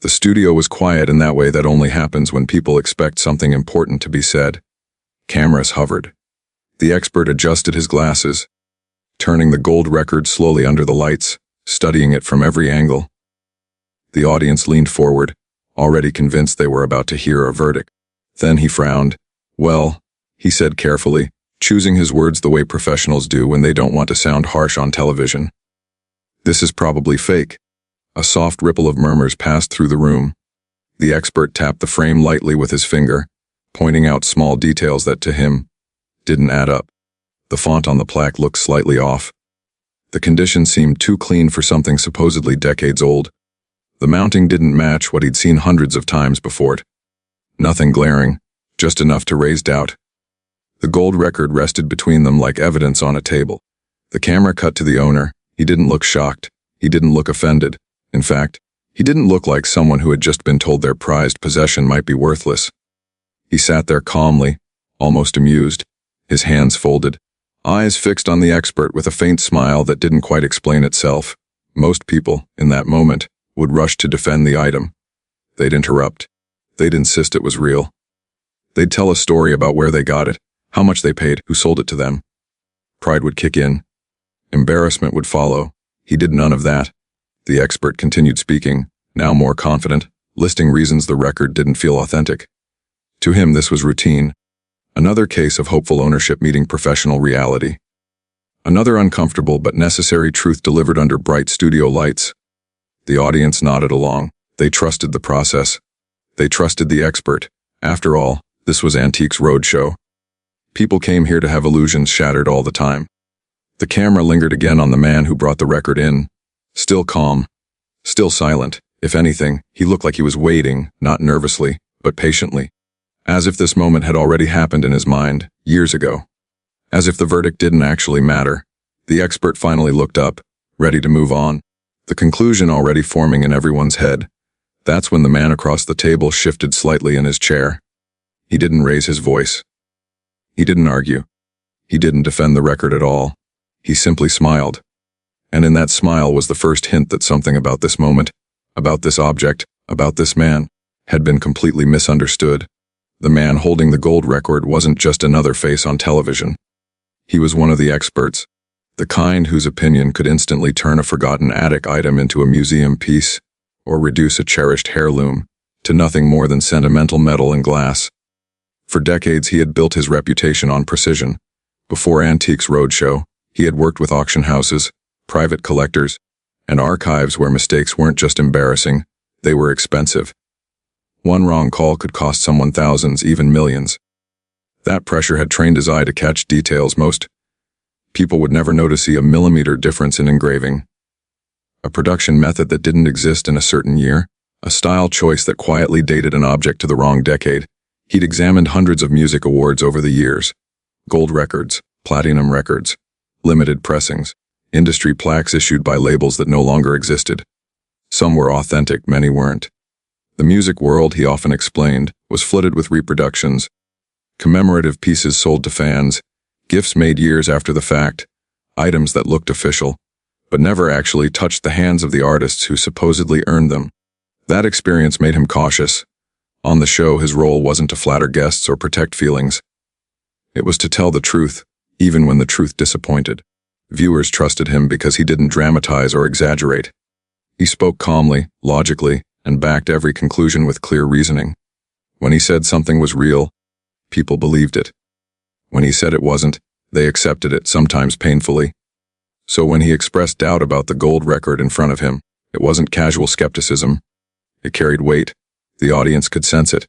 The studio was quiet in that way that only happens when people expect something important to be said. Cameras hovered. The expert adjusted his glasses, turning the gold record slowly under the lights, studying it from every angle. The audience leaned forward, already convinced they were about to hear a verdict. Then he frowned. "Well," he said carefully, choosing his words the way professionals do when they don't want to sound harsh on television. "This is probably fake." A soft ripple of murmurs passed through the room. The expert tapped the frame lightly with his finger, pointing out small details that, to him, didn't add up. The font on the plaque looked slightly off. The condition seemed too clean for something supposedly decades old. The mounting didn't match what he'd seen hundreds of times before it. Nothing glaring, just enough to raise doubt. The gold record rested between them like evidence on a table. The camera cut to the owner. He didn't look shocked. He didn't look offended. In fact, he didn't look like someone who had just been told their prized possession might be worthless. He sat there calmly, almost amused, his hands folded, eyes fixed on the expert with a faint smile that didn't quite explain itself. Most people, in that moment, would rush to defend the item. They'd interrupt. They'd insist it was real. They'd tell a story about where they got it, how much they paid, who sold it to them. Pride would kick in. Embarrassment would follow. He did none of that. The expert continued speaking, now more confident, listing reasons the record didn't feel authentic. To him, this was routine. Another case of hopeful ownership meeting professional reality. Another uncomfortable but necessary truth delivered under bright studio lights. The audience nodded along. They trusted the process. They trusted the expert. After all, this was Antiques Roadshow. People came here to have illusions shattered all the time. The camera lingered again on the man who brought the record in. Still calm. Still silent. If anything, he looked like he was waiting, not nervously, but patiently. As if this moment had already happened in his mind, years ago. As if the verdict didn't actually matter. The expert finally looked up, ready to move on. The conclusion already forming in everyone's head. That's when the man across the table shifted slightly in his chair. He didn't raise his voice. He didn't argue. He didn't defend the record at all. He simply smiled. And in that smile was the first hint that something about this moment, about this object, about this man, had been completely misunderstood. The man holding the gold record wasn't just another face on television. He was one of the experts, the kind whose opinion could instantly turn a forgotten attic item into a museum piece, or reduce a cherished heirloom to nothing more than sentimental metal and glass. For decades he had built his reputation on precision. Before Antiques Roadshow, he had worked with auction houses, private collectors, and archives where mistakes weren't just embarrassing, they were expensive. One wrong call could cost someone thousands, even millions. That pressure had trained his eye to catch details most people would never notice a millimeter difference in engraving. A production method that didn't exist in a certain year, a style choice that quietly dated an object to the wrong decade. He'd examined hundreds of music awards over the years. Gold records, platinum records, limited pressings, industry plaques issued by labels that no longer existed. Some were authentic, many weren't. The music world, he often explained, was flooded with reproductions, commemorative pieces sold to fans, gifts made years after the fact, items that looked official, but never actually touched the hands of the artists who supposedly earned them. That experience made him cautious. On the show, his role wasn't to flatter guests or protect feelings. It was to tell the truth, even when the truth disappointed. Viewers trusted him because he didn't dramatize or exaggerate. He spoke calmly, logically, and backed every conclusion with clear reasoning. When he said something was real, people believed it. When he said it wasn't, they accepted it, sometimes painfully. So when he expressed doubt about the gold record in front of him, it wasn't casual skepticism. It carried weight. The audience could sense it.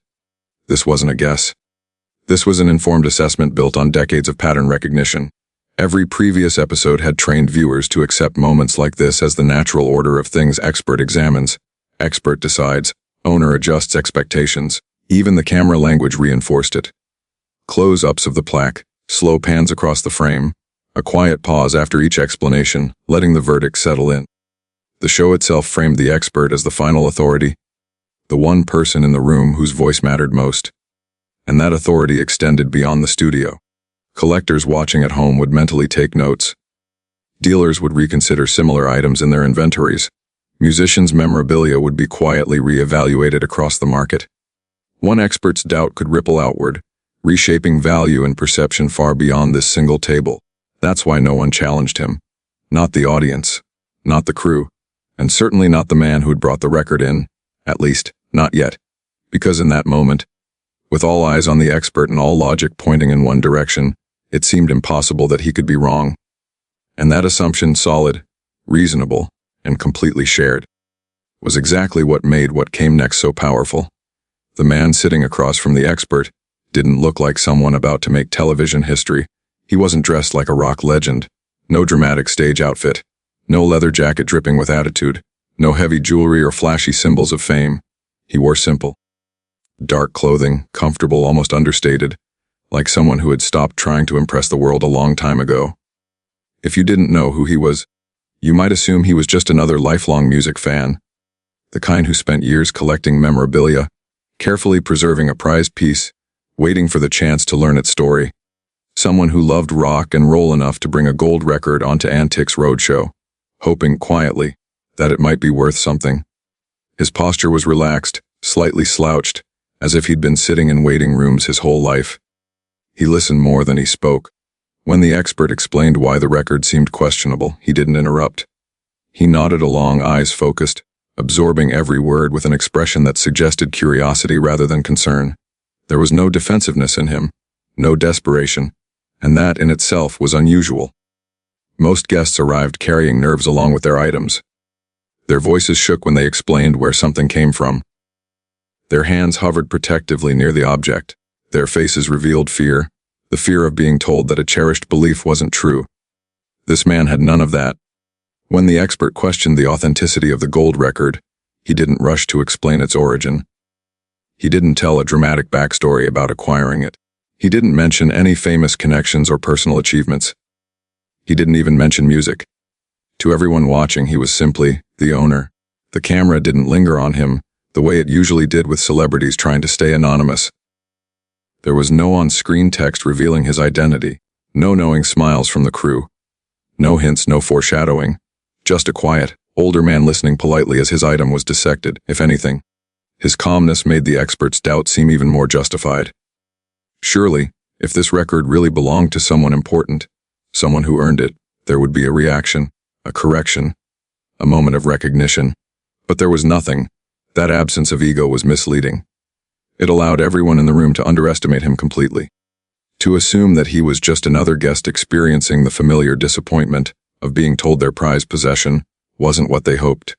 This wasn't a guess. This was an informed assessment built on decades of pattern recognition. Every previous episode had trained viewers to accept moments like this as the natural order of things. Expert examines, expert decides, owner adjusts expectations. Even the camera language reinforced it. Close-ups of the plaque, slow pans across the frame, a quiet pause after each explanation, letting the verdict settle in. The show itself framed the expert as the final authority, the one person in the room whose voice mattered most. And that authority extended beyond the studio. Collectors watching at home would mentally take notes. Dealers would reconsider similar items in their inventories. Musicians' memorabilia would be quietly re-evaluated across the market. One expert's doubt could ripple outward, reshaping value and perception far beyond this single table. That's why no one challenged him. Not the audience, not the crew, and certainly not the man who'd brought the record in, at least, not yet. Because in that moment, with all eyes on the expert and all logic pointing in one direction, it seemed impossible that he could be wrong. And that assumption, solid, reasonable, and completely shared, was exactly what made what came next so powerful. The man sitting across from the expert didn't look like someone about to make television history. He wasn't dressed like a rock legend. No dramatic stage outfit. No leather jacket dripping with attitude. No heavy jewelry or flashy symbols of fame. He wore simple, dark clothing, comfortable, almost understated, like someone who had stopped trying to impress the world a long time ago. If you didn't know who he was, you might assume he was just another lifelong music fan, the kind who spent years collecting memorabilia, carefully preserving a prized piece, waiting for the chance to learn its story. Someone who loved rock and roll enough to bring a gold record onto Antiques Roadshow, hoping quietly that it might be worth something. His posture was relaxed, slightly slouched, as if he'd been sitting in waiting rooms his whole life. He listened more than he spoke. When the expert explained why the record seemed questionable, he didn't interrupt. He nodded along, eyes focused, absorbing every word with an expression that suggested curiosity rather than concern. There was no defensiveness in him, no desperation, and that in itself was unusual. Most guests arrived carrying nerves along with their items. Their voices shook when they explained where something came from. Their hands hovered protectively near the object. Their faces revealed fear, the fear of being told that a cherished belief wasn't true. This man had none of that. When the expert questioned the authenticity of the gold record, he didn't rush to explain its origin. He didn't tell a dramatic backstory about acquiring it. He didn't mention any famous connections or personal achievements. He didn't even mention music. To everyone watching, he was simply the owner. The camera didn't linger on him the way it usually did with celebrities trying to stay anonymous. There was no on-screen text revealing his identity, no knowing smiles from the crew, no hints, no foreshadowing, just a quiet, older man listening politely as his item was dissected. If anything, his calmness made the expert's doubt seem even more justified. Surely, if this record really belonged to someone important, someone who earned it, there would be a reaction, a correction, a moment of recognition. But there was nothing. That absence of ego was misleading. It allowed everyone in the room to underestimate him completely, to assume that he was just another guest experiencing the familiar disappointment of being told their prized possession wasn't what they hoped.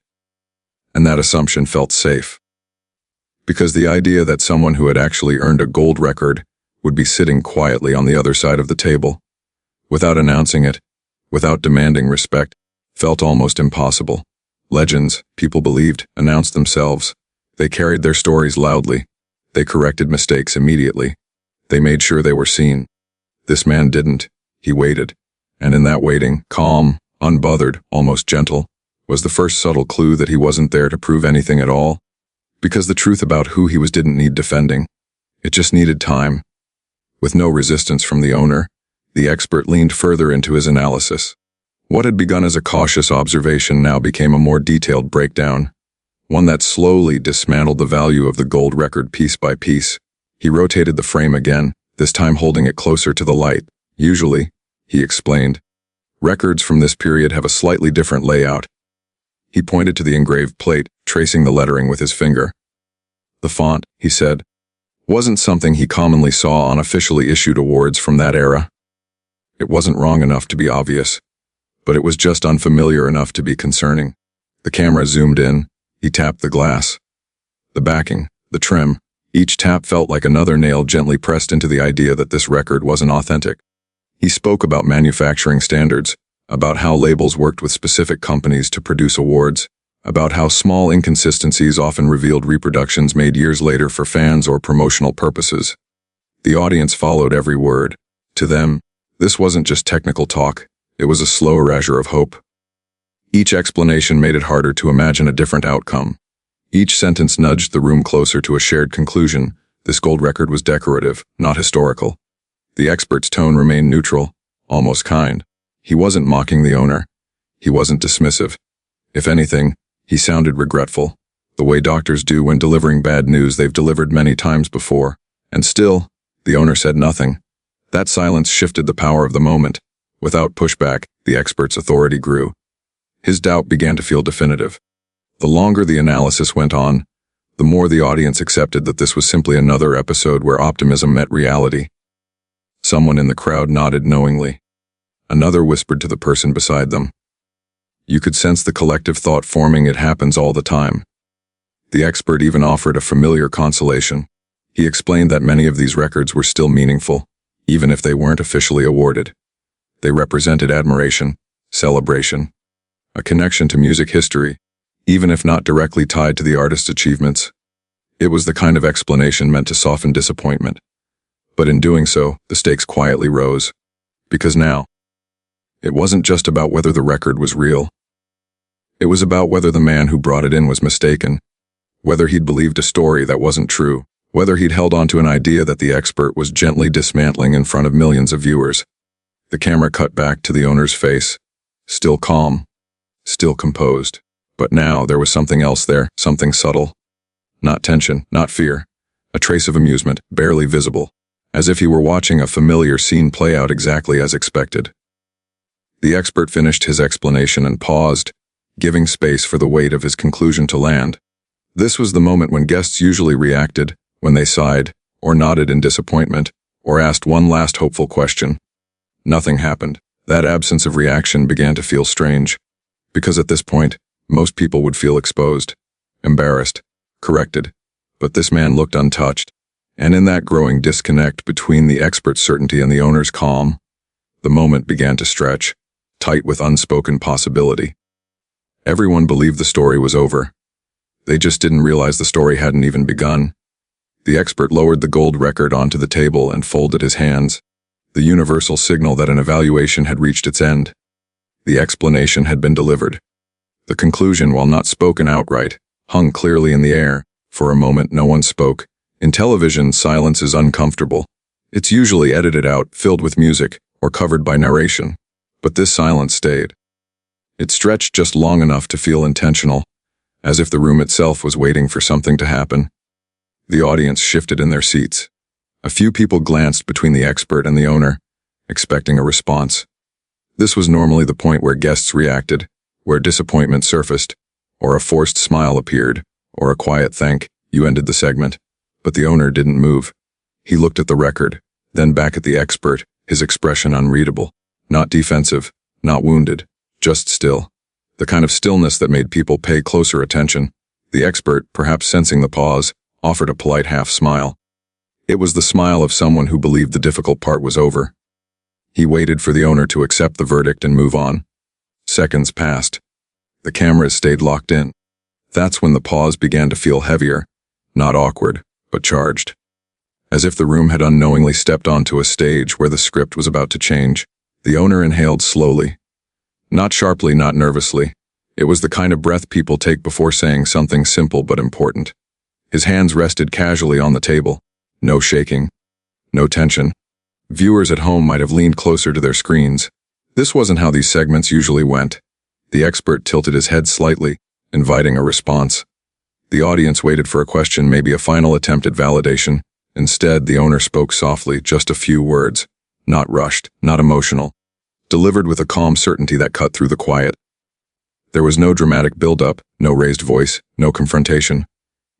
And that assumption felt safe. Because the idea that someone who had actually earned a gold record would be sitting quietly on the other side of the table, without announcing it, without demanding respect, felt almost impossible. Legends, people believed, announced themselves. They carried their stories loudly. They corrected mistakes immediately. They made sure they were seen. This man didn't. He waited. And in that waiting, calm, unbothered, almost gentle, was the first subtle clue that he wasn't there to prove anything at all. Because the truth about who he was didn't need defending. It just needed time. With no resistance from the owner, the expert leaned further into his analysis. What had begun as a cautious observation now became a more detailed breakdown, one that slowly dismantled the value of the gold record piece by piece. He rotated the frame again, this time holding it closer to the light. Usually, he explained, records from this period have a slightly different layout. He pointed to the engraved plate, tracing the lettering with his finger. The font, he said, wasn't something he commonly saw on officially issued awards from that era. It wasn't wrong enough to be obvious, but it was just unfamiliar enough to be concerning. The camera zoomed in. He tapped the glass. The backing, the trim, each tap felt like another nail gently pressed into the idea that this record wasn't authentic. He spoke about manufacturing standards, about how labels worked with specific companies to produce awards, about how small inconsistencies often revealed reproductions made years later for fans or promotional purposes. The audience followed every word. To them, this wasn't just technical talk. It was a slow erasure of hope. Each explanation made it harder to imagine a different outcome. Each sentence nudged the room closer to a shared conclusion. This gold record was decorative, not historical. The expert's tone remained neutral, almost kind. He wasn't mocking the owner. He wasn't dismissive. If anything, He sounded regretful, the way doctors do when delivering bad news they've delivered many times before. And still, the owner said nothing. That silence shifted the power of the moment. Without pushback, the expert's authority grew. His doubt began to feel definitive. The longer the analysis went on, the more the audience accepted that this was simply another episode where optimism met reality. Someone in the crowd nodded knowingly. Another whispered to the person beside them. You could sense the collective thought forming, "It happens all the time." The expert even offered a familiar consolation. He explained that many of these records were still meaningful, even if they weren't officially awarded. They represented admiration, celebration, a connection to music history, even if not directly tied to the artist's achievements. It was the kind of explanation meant to soften disappointment. But in doing so, the stakes quietly rose. Because now, it wasn't just about whether the record was real. It was about whether the man who brought it in was mistaken, whether he'd believed a story that wasn't true, whether he'd held on to an idea that the expert was gently dismantling in front of millions of viewers. The camera cut back to the owner's face, still calm, still composed. But now there was something else there, something subtle. Not tension, not fear. A trace of amusement, barely visible, as if he were watching a familiar scene play out exactly as expected. The expert finished his explanation and paused, giving space for the weight of his conclusion to land. This was the moment when guests usually reacted, when they sighed, or nodded in disappointment, or asked one last hopeful question. Nothing happened. That absence of reaction began to feel strange, because at this point, most people would feel exposed, embarrassed, corrected. But this man looked untouched, and in that growing disconnect between the expert's certainty and the owner's calm, the moment began to stretch, tight with unspoken possibility. Everyone believed the story was over. They just didn't realize the story hadn't even begun. The expert lowered the gold record onto the table and folded his hands, the universal signal that an evaluation had reached its end. The explanation had been delivered. The conclusion, while not spoken outright, hung clearly in the air. For a moment, no one spoke. In television, silence is uncomfortable. It's usually edited out, filled with music, or covered by narration. But this silence stayed. It stretched just long enough to feel intentional, as if the room itself was waiting for something to happen. The audience shifted in their seats. A few people glanced between the expert and the owner, expecting a response. This was normally the point where guests reacted, where disappointment surfaced, or a forced smile appeared, or a quiet "thank you" ended the segment. But the owner didn't move. He looked at the record, then back at the expert, his expression unreadable. Not defensive, not wounded, just still. The kind of stillness that made people pay closer attention. The expert, perhaps sensing the pause, offered a polite half-smile. It was the smile of someone who believed the difficult part was over. He waited for the owner to accept the verdict and move on. Seconds passed. The cameras stayed locked in. That's when the pause began to feel heavier, not awkward, but charged. As if the room had unknowingly stepped onto a stage where the script was about to change. The owner inhaled slowly. Not sharply, not nervously. It was the kind of breath people take before saying something simple but important. His hands rested casually on the table. No shaking. No tension. Viewers at home might have leaned closer to their screens. This wasn't how these segments usually went. The expert tilted his head slightly, inviting a response. The audience waited for a question, maybe a final attempt at validation. Instead, the owner spoke softly, just a few words. Not rushed, not emotional. Delivered with a calm certainty that cut through the quiet. There was no dramatic build-up, no raised voice, no confrontation.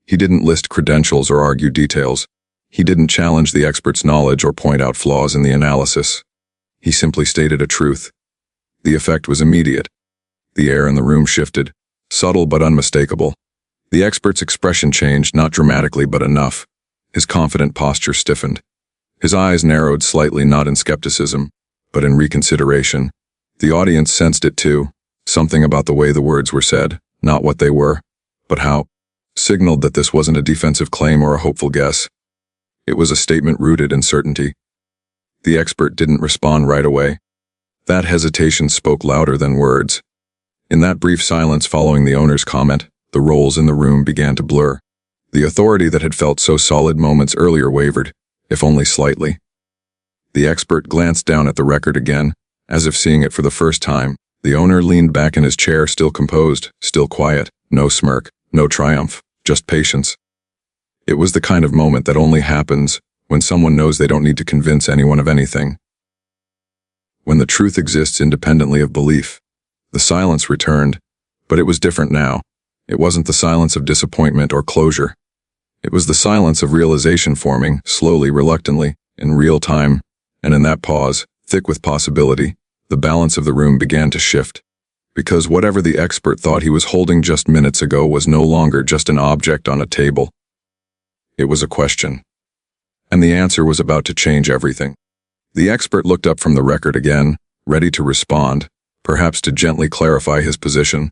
He didn't list credentials or argue details. He didn't challenge the expert's knowledge or point out flaws in the analysis. He simply stated a truth. The effect was immediate. The air in the room shifted, subtle but unmistakable. The expert's expression changed, not dramatically but enough. His confident posture stiffened. His eyes narrowed slightly, not in skepticism, but in reconsideration. The audience sensed it too. Something about the way the words were said, not what they were, but how, signaled that this wasn't a defensive claim or a hopeful guess. It was a statement rooted in certainty. The expert didn't respond right away. That hesitation spoke louder than words. In that brief silence following the owner's comment, the roles in the room began to blur. The authority that had felt so solid moments earlier wavered, if only slightly. The expert glanced down at the record again, as if seeing it for the first time. The owner leaned back in his chair, still composed, still quiet, No smirk, no triumph, just patience. It was the kind of moment that only happens when someone knows they don't need to convince anyone of anything. When the truth exists independently of belief. The silence returned, but it was different now. It wasn't the silence of disappointment or closure. It was the silence of realization forming, slowly, reluctantly, in real time, and in that pause, thick with possibility, the balance of the room began to shift. Because whatever the expert thought he was holding just minutes ago was no longer just an object on a table. It was a question. And the answer was about to change everything. The expert looked up from the record again, ready to respond, perhaps to gently clarify his position,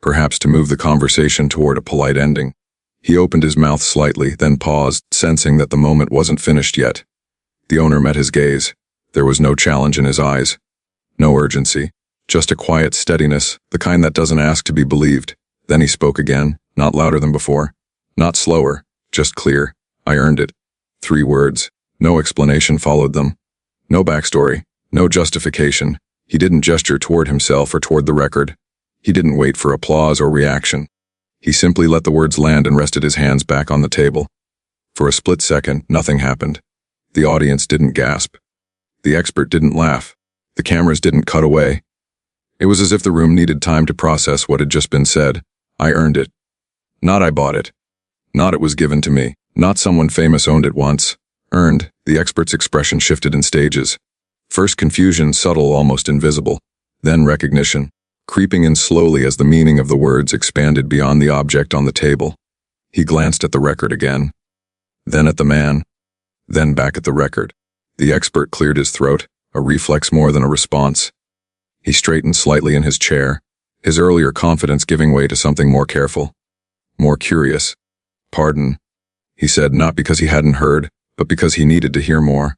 perhaps to move the conversation toward a polite ending. He opened his mouth slightly, then paused, sensing that the moment wasn't finished yet. The owner met his gaze. There was no challenge in his eyes. No urgency. Just a quiet steadiness, the kind that doesn't ask to be believed. Then he spoke again, not louder than before. Not slower, just clear. I earned it. 3 words. No explanation followed them. No backstory. No justification. He didn't gesture toward himself or toward the record. He didn't wait for applause or reaction. He simply let the words land and rested his hands back on the table. For a split second, nothing happened. The audience didn't gasp. The expert didn't laugh. The cameras didn't cut away. It was as if the room needed time to process what had just been said. I earned it. Not I bought it. Not it was given to me. Not someone famous owned it once. Earned. The expert's expression shifted in stages. First confusion, subtle, almost invisible. Then recognition, creeping in slowly as the meaning of the words expanded beyond the object on the table. He glanced at the record again. Then at the man. Then back at the record. The expert cleared his throat, a reflex more than a response. He straightened slightly in his chair, his earlier confidence giving way to something more careful, more curious. Pardon, he said, not because he hadn't heard, but because he needed to hear more.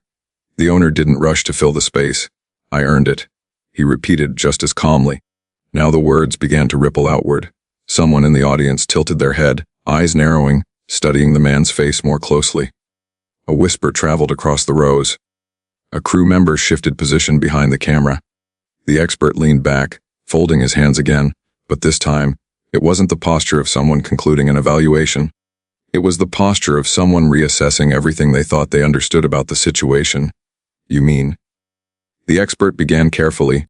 The owner didn't rush to fill the space. I earned it, he repeated just as calmly. Now the words began to ripple outward. Someone in the audience tilted their head, eyes narrowing, studying the man's face more closely. A whisper traveled across the rows. A crew member shifted position behind the camera. The expert leaned back, folding his hands again, but this time, it wasn't the posture of someone concluding an evaluation. It was the posture of someone reassessing everything they thought they understood about the situation. You mean? The expert began carefully.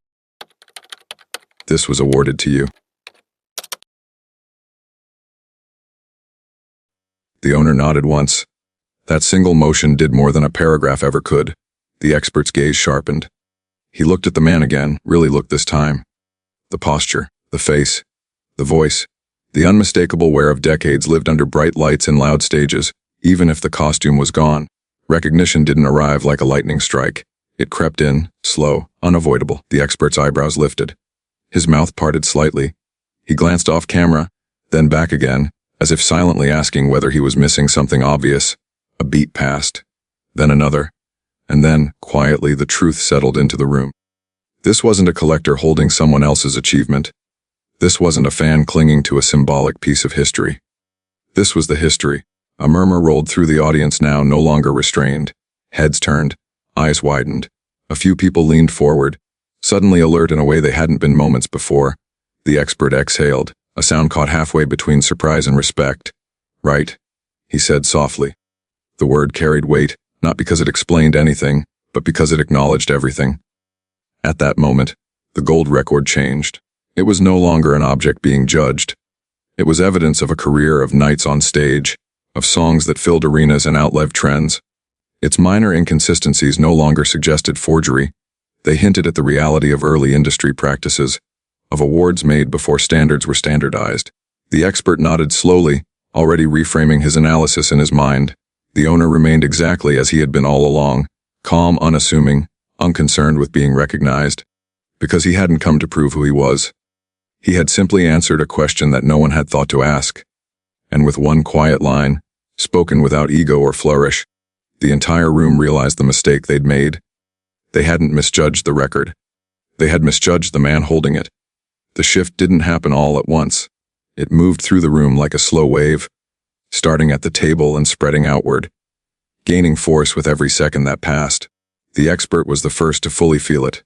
This was awarded to you. The owner nodded once. That single motion did more than a paragraph ever could. The expert's gaze sharpened. He looked at the man again, really looked this time. The posture, the face, the voice, the unmistakable wear of decades lived under bright lights and loud stages, even if the costume was gone. Recognition didn't arrive like a lightning strike. It crept in, slow, unavoidable. The expert's eyebrows lifted. His mouth parted slightly. He glanced off camera, then back again, as if silently asking whether he was missing something obvious. A beat passed, then another, and then, quietly, the truth settled into the room. This wasn't a collector holding someone else's achievement. This wasn't a fan clinging to a symbolic piece of history. This was the history. A murmur rolled through the audience now, no longer restrained. Heads turned, eyes widened. A few people leaned forward, suddenly alert in a way they hadn't been moments before. The expert exhaled, a sound caught halfway between surprise and respect. Right, he said softly. The word carried weight, not because it explained anything, but because it acknowledged everything. At that moment, the gold record changed. It was no longer an object being judged. It was evidence of a career of nights on stage, of songs that filled arenas and outlived trends. Its minor inconsistencies no longer suggested forgery. They hinted at the reality of early industry practices, of awards made before standards were standardized. The expert nodded slowly, already reframing his analysis in his mind. The owner remained exactly as he had been all along, calm, unassuming, unconcerned with being recognized, because he hadn't come to prove who he was. He had simply answered a question that no one had thought to ask. And with one quiet line, spoken without ego or flourish, the entire room realized the mistake they'd made. They hadn't misjudged the record. They had misjudged the man holding it. The shift didn't happen all at once. It moved through the room like a slow wave, starting at the table and spreading outward, gaining force with every second that passed. The expert was the first to fully feel it.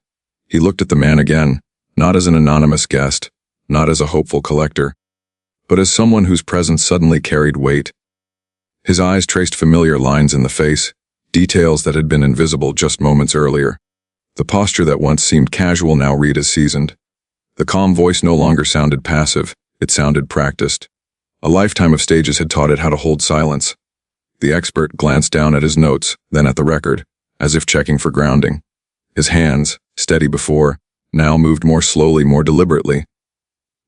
He looked at the man again, not as an anonymous guest, not as a hopeful collector, but as someone whose presence suddenly carried weight. His eyes traced familiar lines in the face, details that had been invisible just moments earlier. The posture that once seemed casual now read as seasoned. The calm voice no longer sounded passive, it sounded practiced. A lifetime of stages had taught it how to hold silence. The expert glanced down at his notes, then at the record, as if checking for grounding. His hands, steady before, now moved more slowly, more deliberately.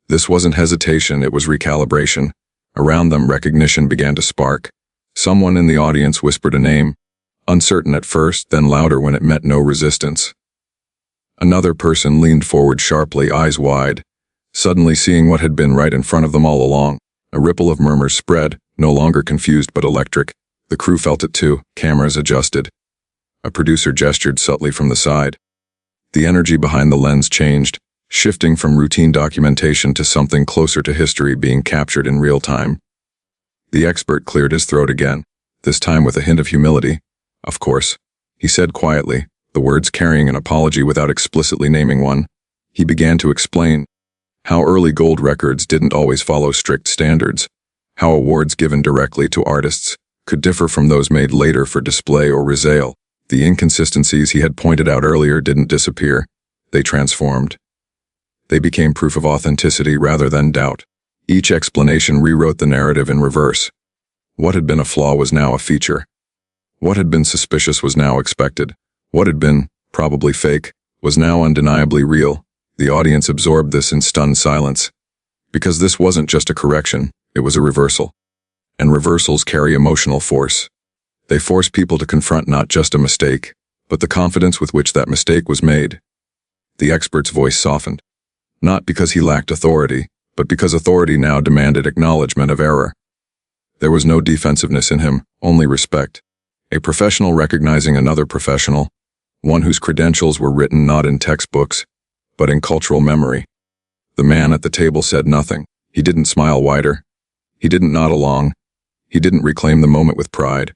This wasn't hesitation, it was recalibration. Around them, recognition began to spark. Someone in the audience whispered a name, uncertain at first, then louder when it met no resistance. Another person leaned forward sharply, eyes wide, suddenly seeing what had been right in front of them all along. A ripple of murmurs spread, no longer confused but electric. The crew felt it too, cameras adjusted. A producer gestured subtly from the side. The energy behind the lens changed, shifting from routine documentation to something closer to history being captured in real time. The expert cleared his throat again, this time with a hint of humility. Of course, he said quietly, the words carrying an apology without explicitly naming one. He began to explain how early gold records didn't always follow strict standards, how awards given directly to artists could differ from those made later for display or resale. The inconsistencies he had pointed out earlier didn't disappear, they transformed. They became proof of authenticity rather than doubt. Each explanation rewrote the narrative in reverse. What had been a flaw was now a feature. What had been suspicious was now expected. What had been, probably fake, was now undeniably real. The audience absorbed this in stunned silence. Because this wasn't just a correction, it was a reversal. And reversals carry emotional force. They force people to confront not just a mistake, but the confidence with which that mistake was made. The expert's voice softened. Not because he lacked authority, but because authority now demanded acknowledgement of error. There was no defensiveness in him, only respect. A professional recognizing another professional, one whose credentials were written not in textbooks, but in cultural memory. The man at the table said nothing. He didn't smile wider. He didn't nod along. He didn't reclaim the moment with pride.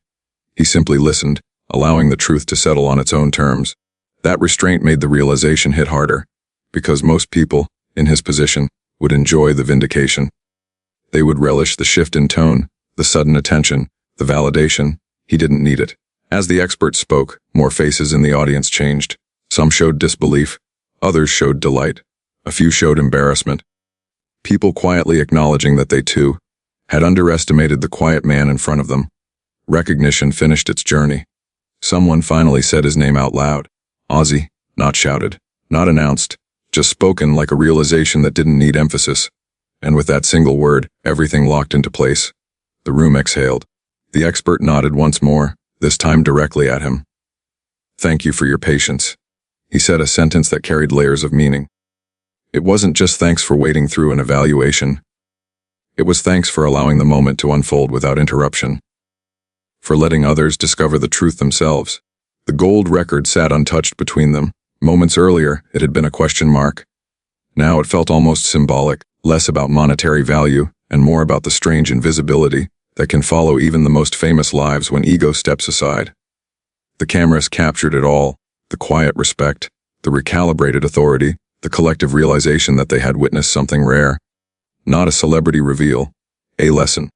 He simply listened, allowing the truth to settle on its own terms. That restraint made the realization hit harder, because most people, in his position, would enjoy the vindication. They would relish the shift in tone, the sudden attention, the validation. He didn't need it. As the expert spoke, more faces in the audience changed. Some showed disbelief, others showed delight, a few showed embarrassment. People quietly acknowledging that they too had underestimated the quiet man in front of them. Recognition finished its journey. Someone finally said his name out loud. Ozzy, not shouted, not announced, just spoken like a realization that didn't need emphasis. And with that single word, everything locked into place. The room exhaled. The expert nodded once more, this time directly at him. Thank you for your patience. He said a sentence that carried layers of meaning. It wasn't just thanks for waiting through an evaluation. It was thanks for allowing the moment to unfold without interruption. For letting others discover the truth themselves. The gold record sat untouched between them. Moments earlier, it had been a question mark. Now it felt almost symbolic, less about monetary value, and more about the strange invisibility that can follow even the most famous lives when ego steps aside. The cameras captured it all, the quiet respect, the recalibrated authority, the collective realization that they had witnessed something rare. Not a celebrity reveal, a lesson.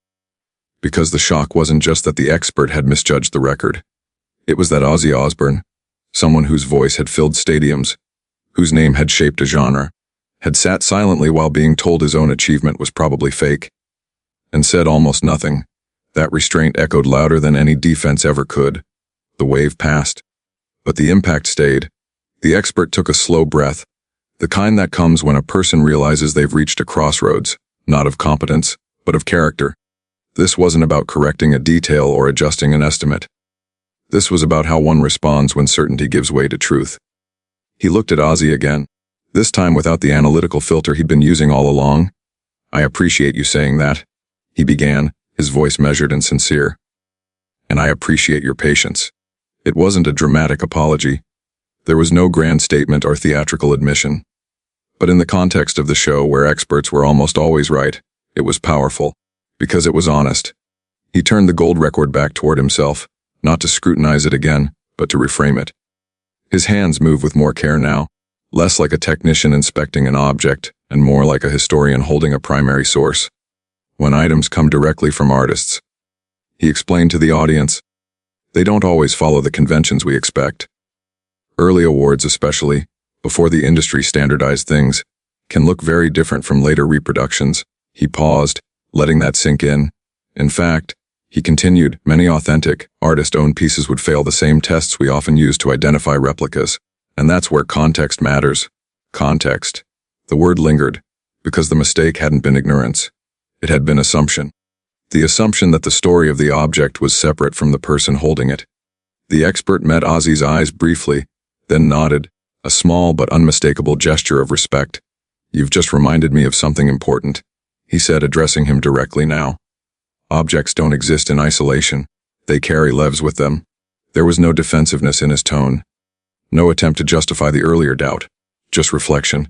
Because the shock wasn't just that the expert had misjudged the record. It was that Ozzy Osbourne, someone whose voice had filled stadiums, whose name had shaped a genre, had sat silently while being told his own achievement was probably fake, and said almost nothing. That restraint echoed louder than any defense ever could. The wave passed, but the impact stayed. The expert took a slow breath, the kind that comes when a person realizes they've reached a crossroads, not of competence, but of character. This wasn't about correcting a detail or adjusting an estimate. This was about how one responds when certainty gives way to truth. He looked at Ozzy again, this time without the analytical filter he'd been using all along. I appreciate you saying that, he began, his voice measured and sincere. And I appreciate your patience. It wasn't a dramatic apology. There was no grand statement or theatrical admission. But in the context of the show where experts were almost always right, it was powerful, because it was honest. He turned the gold record back toward himself, not to scrutinize it again, but to reframe it. His hands moved with more care now, less like a technician inspecting an object, and more like a historian holding a primary source. when items come directly from artists. He explained to the audience, they don't always follow the conventions we expect. Early awards especially, before the industry standardized things, can look very different from later reproductions. He paused, letting that sink in. In fact, he continued, many authentic, artist-owned pieces would fail the same tests we often use to identify replicas. And that's where context matters. Context. The word lingered, because the mistake hadn't been ignorance. It had been assumption. The assumption that the story of the object was separate from the person holding it. The expert met Ozzy's eyes briefly, then nodded, a small but unmistakable gesture of respect. You've just reminded me of something important, he said, addressing him directly now. Objects don't exist in isolation. They carry lives with them. There was no defensiveness in his tone. No attempt to justify the earlier doubt. Just reflection.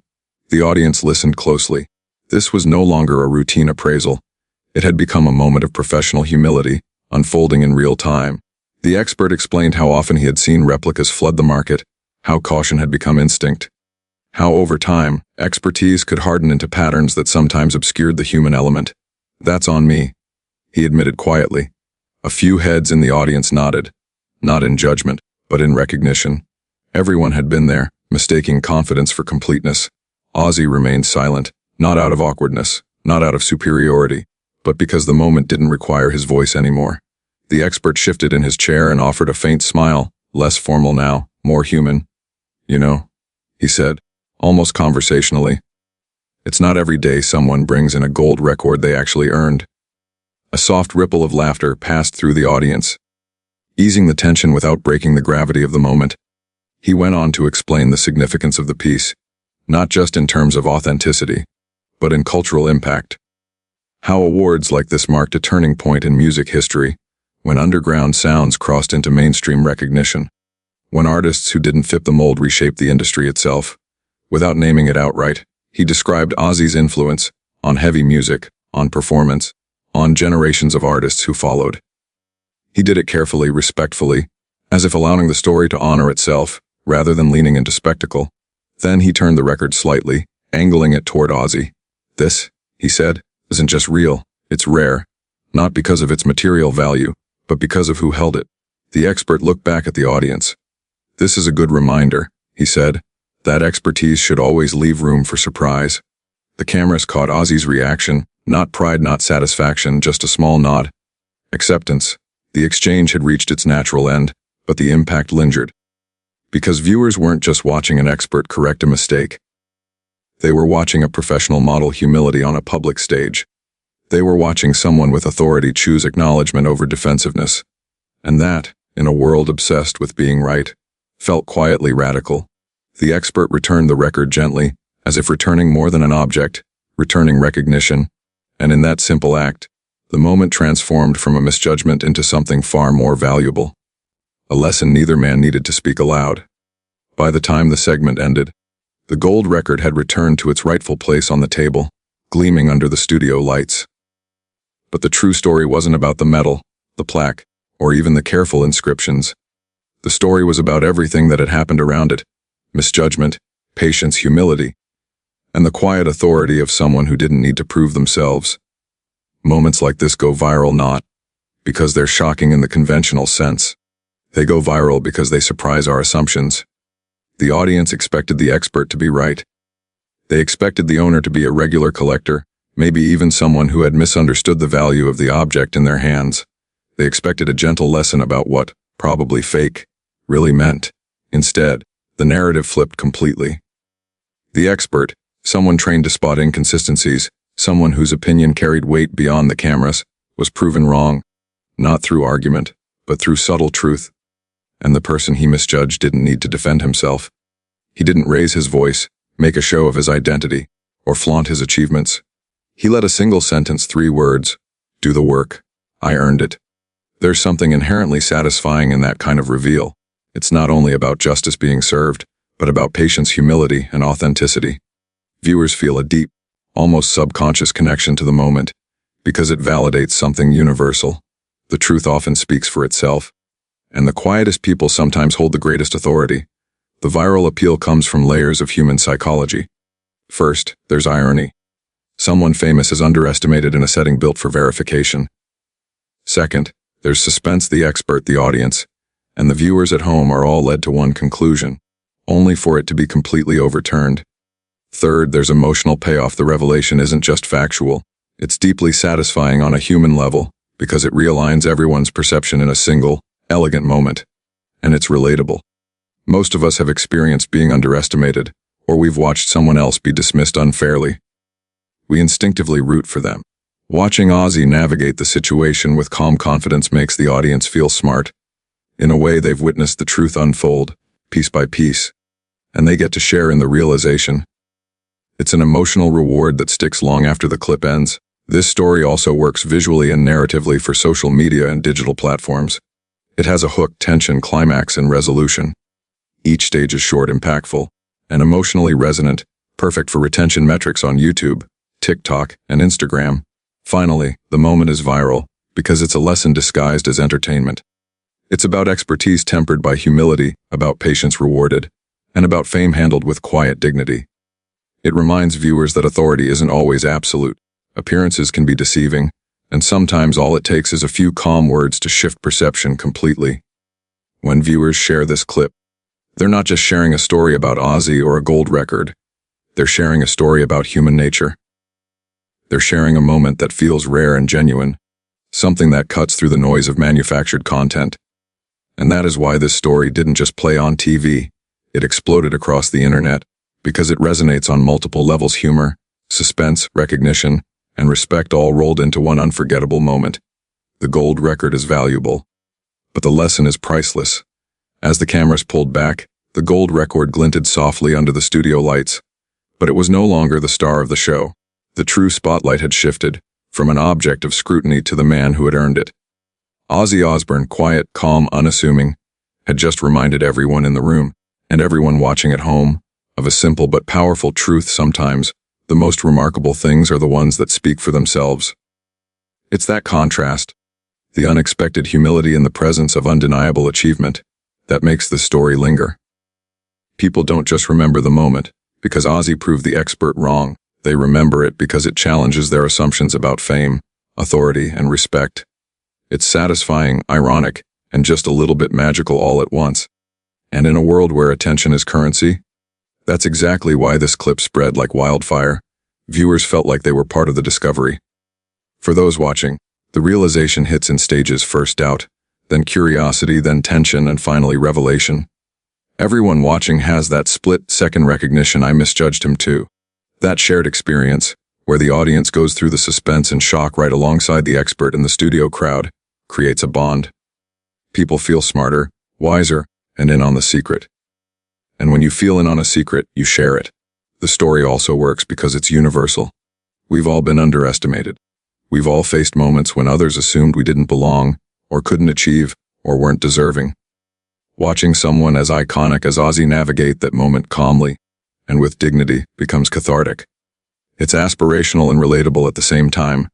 The audience listened closely. This was no longer a routine appraisal. It had become a moment of professional humility, unfolding in real time. The expert explained how often he had seen replicas flood the market, how caution had become instinct, how over time, expertise could harden into patterns that sometimes obscured the human element. That's on me, he admitted quietly. A few heads in the audience nodded, not in judgment, but in recognition. Everyone had been there, mistaking confidence for completeness. Ozzy remained silent, not out of awkwardness, not out of superiority, but because the moment didn't require his voice anymore. The expert shifted in his chair and offered a faint smile, less formal now, more human. You know, he said, almost conversationally, it's not every day someone brings in a gold record they actually earned. A soft ripple of laughter passed through the audience, easing the tension without breaking the gravity of the moment. He went on to explain the significance of the piece, not just in terms of authenticity, but in cultural impact. How awards like this marked a turning point in music history, when underground sounds crossed into mainstream recognition, when artists who didn't fit the mold reshaped the industry itself. Without naming it outright, he described Ozzy's influence on heavy music, on performance, on generations of artists who followed. He did it carefully, respectfully, as if allowing the story to honor itself, rather than leaning into spectacle. Then he turned the record slightly, angling it toward Ozzy. This, he said, isn't just real, it's rare, not because of its material value, but because of who held it. The expert looked back at the audience. This is a good reminder, he said, that expertise should always leave room for surprise. The cameras caught Ozzy's reaction, not pride, not satisfaction, just a small nod. Acceptance. The exchange had reached its natural end, but the impact lingered. Because viewers weren't just watching an expert correct a mistake. They were watching a professional model humility on a public stage. They were watching someone with authority choose acknowledgement over defensiveness. And that, in a world obsessed with being right, felt quietly radical. The expert returned the record gently, as if returning more than an object, returning recognition. And in that simple act, the moment transformed from a misjudgment into something far more valuable. A lesson neither man needed to speak aloud. By the time the segment ended, the gold record had returned to its rightful place on the table, gleaming under the studio lights. But the true story wasn't about the medal, the plaque, or even the careful inscriptions. The story was about everything that had happened around it: misjudgment, patience, humility, and the quiet authority of someone who didn't need to prove themselves. Moments like this go viral not because they're shocking in the conventional sense. They go viral because they surprise our assumptions. The audience expected the expert to be right. They expected the owner to be a regular collector, maybe even someone who had misunderstood the value of the object in their hands. They expected a gentle lesson about what, probably fake, really meant. Instead, the narrative flipped completely. The expert, someone trained to spot inconsistencies, someone whose opinion carried weight beyond the cameras, was proven wrong, not through argument, but through subtle truth. And the person he misjudged didn't need to defend himself. He didn't raise his voice, make a show of his identity, or flaunt his achievements. He let a single sentence, 3 words, do the work. I earned it. There's something inherently satisfying in that kind of reveal. It's not only about justice being served, but about patience, humility, and authenticity. Viewers feel a deep, almost subconscious connection to the moment, because it validates something universal. The truth often speaks for itself. And the quietest people sometimes hold the greatest authority. The viral appeal comes from layers of human psychology. First, there's irony. Someone famous is underestimated in a setting built for verification. Second, there's suspense. The expert, the audience, and the viewers at home are all led to one conclusion, only for it to be completely overturned. Third, there's emotional payoff. The revelation isn't just factual. It's deeply satisfying on a human level, because it realigns everyone's perception in a single, elegant moment. And it's relatable. Most of us have experienced being underestimated, or we've watched someone else be dismissed unfairly. We instinctively root for them. Watching Ozzy navigate the situation with calm confidence makes the audience feel smart. In a way, they've witnessed the truth unfold, piece by piece, and they get to share in the realization. It's an emotional reward that sticks long after the clip ends. This story also works visually and narratively for social media and digital platforms. It has a hook, tension, climax, and resolution. Each stage is short, impactful, and emotionally resonant, perfect for retention metrics on YouTube, TikTok, and Instagram. Finally, the moment is viral, because it's a lesson disguised as entertainment. It's about expertise tempered by humility, about patience rewarded, and about fame handled with quiet dignity. It reminds viewers that authority isn't always absolute. Appearances can be deceiving, and sometimes all it takes is a few calm words to shift perception completely. When viewers share this clip, they're not just sharing a story about Ozzy or a gold record. They're sharing a story about human nature. They're sharing a moment that feels rare and genuine, something that cuts through the noise of manufactured content. And that is why this story didn't just play on TV. It exploded across the internet, because it resonates on multiple levels: humor, suspense, recognition, and respect, all rolled into one unforgettable moment. The gold record is valuable, but the lesson is priceless. As the cameras pulled back, the gold record glinted softly under the studio lights, but it was no longer the star of the show. The true spotlight had shifted, from an object of scrutiny to the man who had earned it. Ozzy Osbourne, quiet, calm, unassuming, had just reminded everyone in the room, and everyone watching at home, of a simple but powerful truth: sometimes the most remarkable things are the ones that speak for themselves. It's that contrast, the unexpected humility in the presence of undeniable achievement, that makes the story linger. People don't just remember the moment because Ozzy proved the expert wrong. They remember it because it challenges their assumptions about fame, authority, and respect. It's satisfying, ironic, and just a little bit magical all at once. And in a world where attention is currency, that's exactly why this clip spread like wildfire. Viewers felt like they were part of the discovery. For those watching, the realization hits in stages: first doubt, then curiosity, then tension, and finally revelation. Everyone watching has that split-second recognition: I misjudged him too. That shared experience, where the audience goes through the suspense and shock right alongside the expert and the studio crowd, creates a bond. People feel smarter, wiser, and in on the secret. And when you feel in on a secret, you share it. The story also works because it's universal. We've all been underestimated. We've all faced moments when others assumed we didn't belong, or couldn't achieve, or weren't deserving. Watching someone as iconic as Ozzy navigate that moment calmly and with dignity becomes cathartic. It's aspirational and relatable at the same time.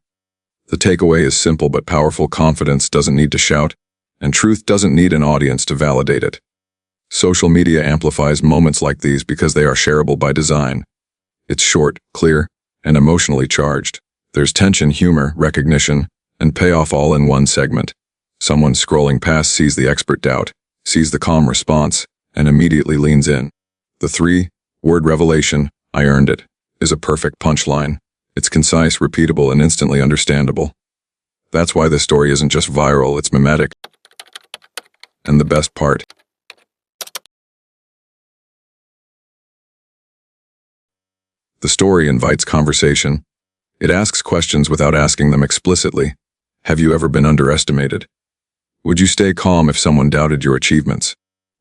The takeaway is simple but powerful: confidence doesn't need to shout, and truth doesn't need an audience to validate it. Social media amplifies moments like these because they are shareable by design. It's short, clear, and emotionally charged. There's tension, humor, recognition, and payoff all in one segment. Someone scrolling past sees the expert doubt, sees the calm response, and immediately leans in. The three-word revelation, "I earned it," is a perfect punchline. It's concise, repeatable, and instantly understandable. That's why this story isn't just viral, it's mimetic. And the best part, the story invites conversation. It asks questions without asking them explicitly. Have you ever been underestimated? Would you stay calm if someone doubted your achievements?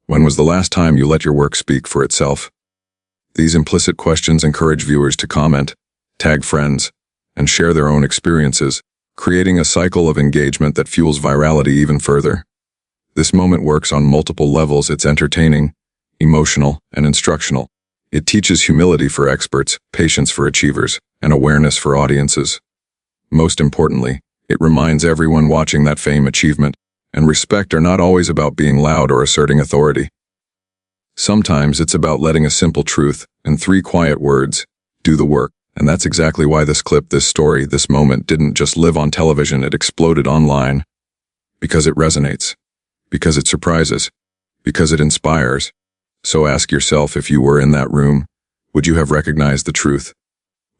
When was the last time you let your work speak for itself? These implicit questions encourage viewers to comment, tag friends, and share their own experiences, creating a cycle of engagement that fuels virality even further. This moment works on multiple levels. It's entertaining, emotional, and instructional. It teaches humility for experts, patience for achievers, and awareness for audiences. Most importantly, it reminds everyone watching that fame, achievement, and respect are not always about being loud or asserting authority. Sometimes it's about letting a simple truth, in 3 quiet words, do the work, And that's exactly why this clip, this story, this moment didn't just live on television, it exploded online. Because it resonates. Because it surprises. Because it inspires. So ask yourself, if you were in that room, would you have recognized the truth?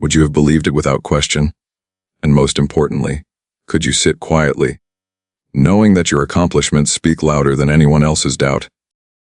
Would you have believed it without question? And most importantly, could you sit quietly, knowing that your accomplishments speak louder than anyone else's doubt?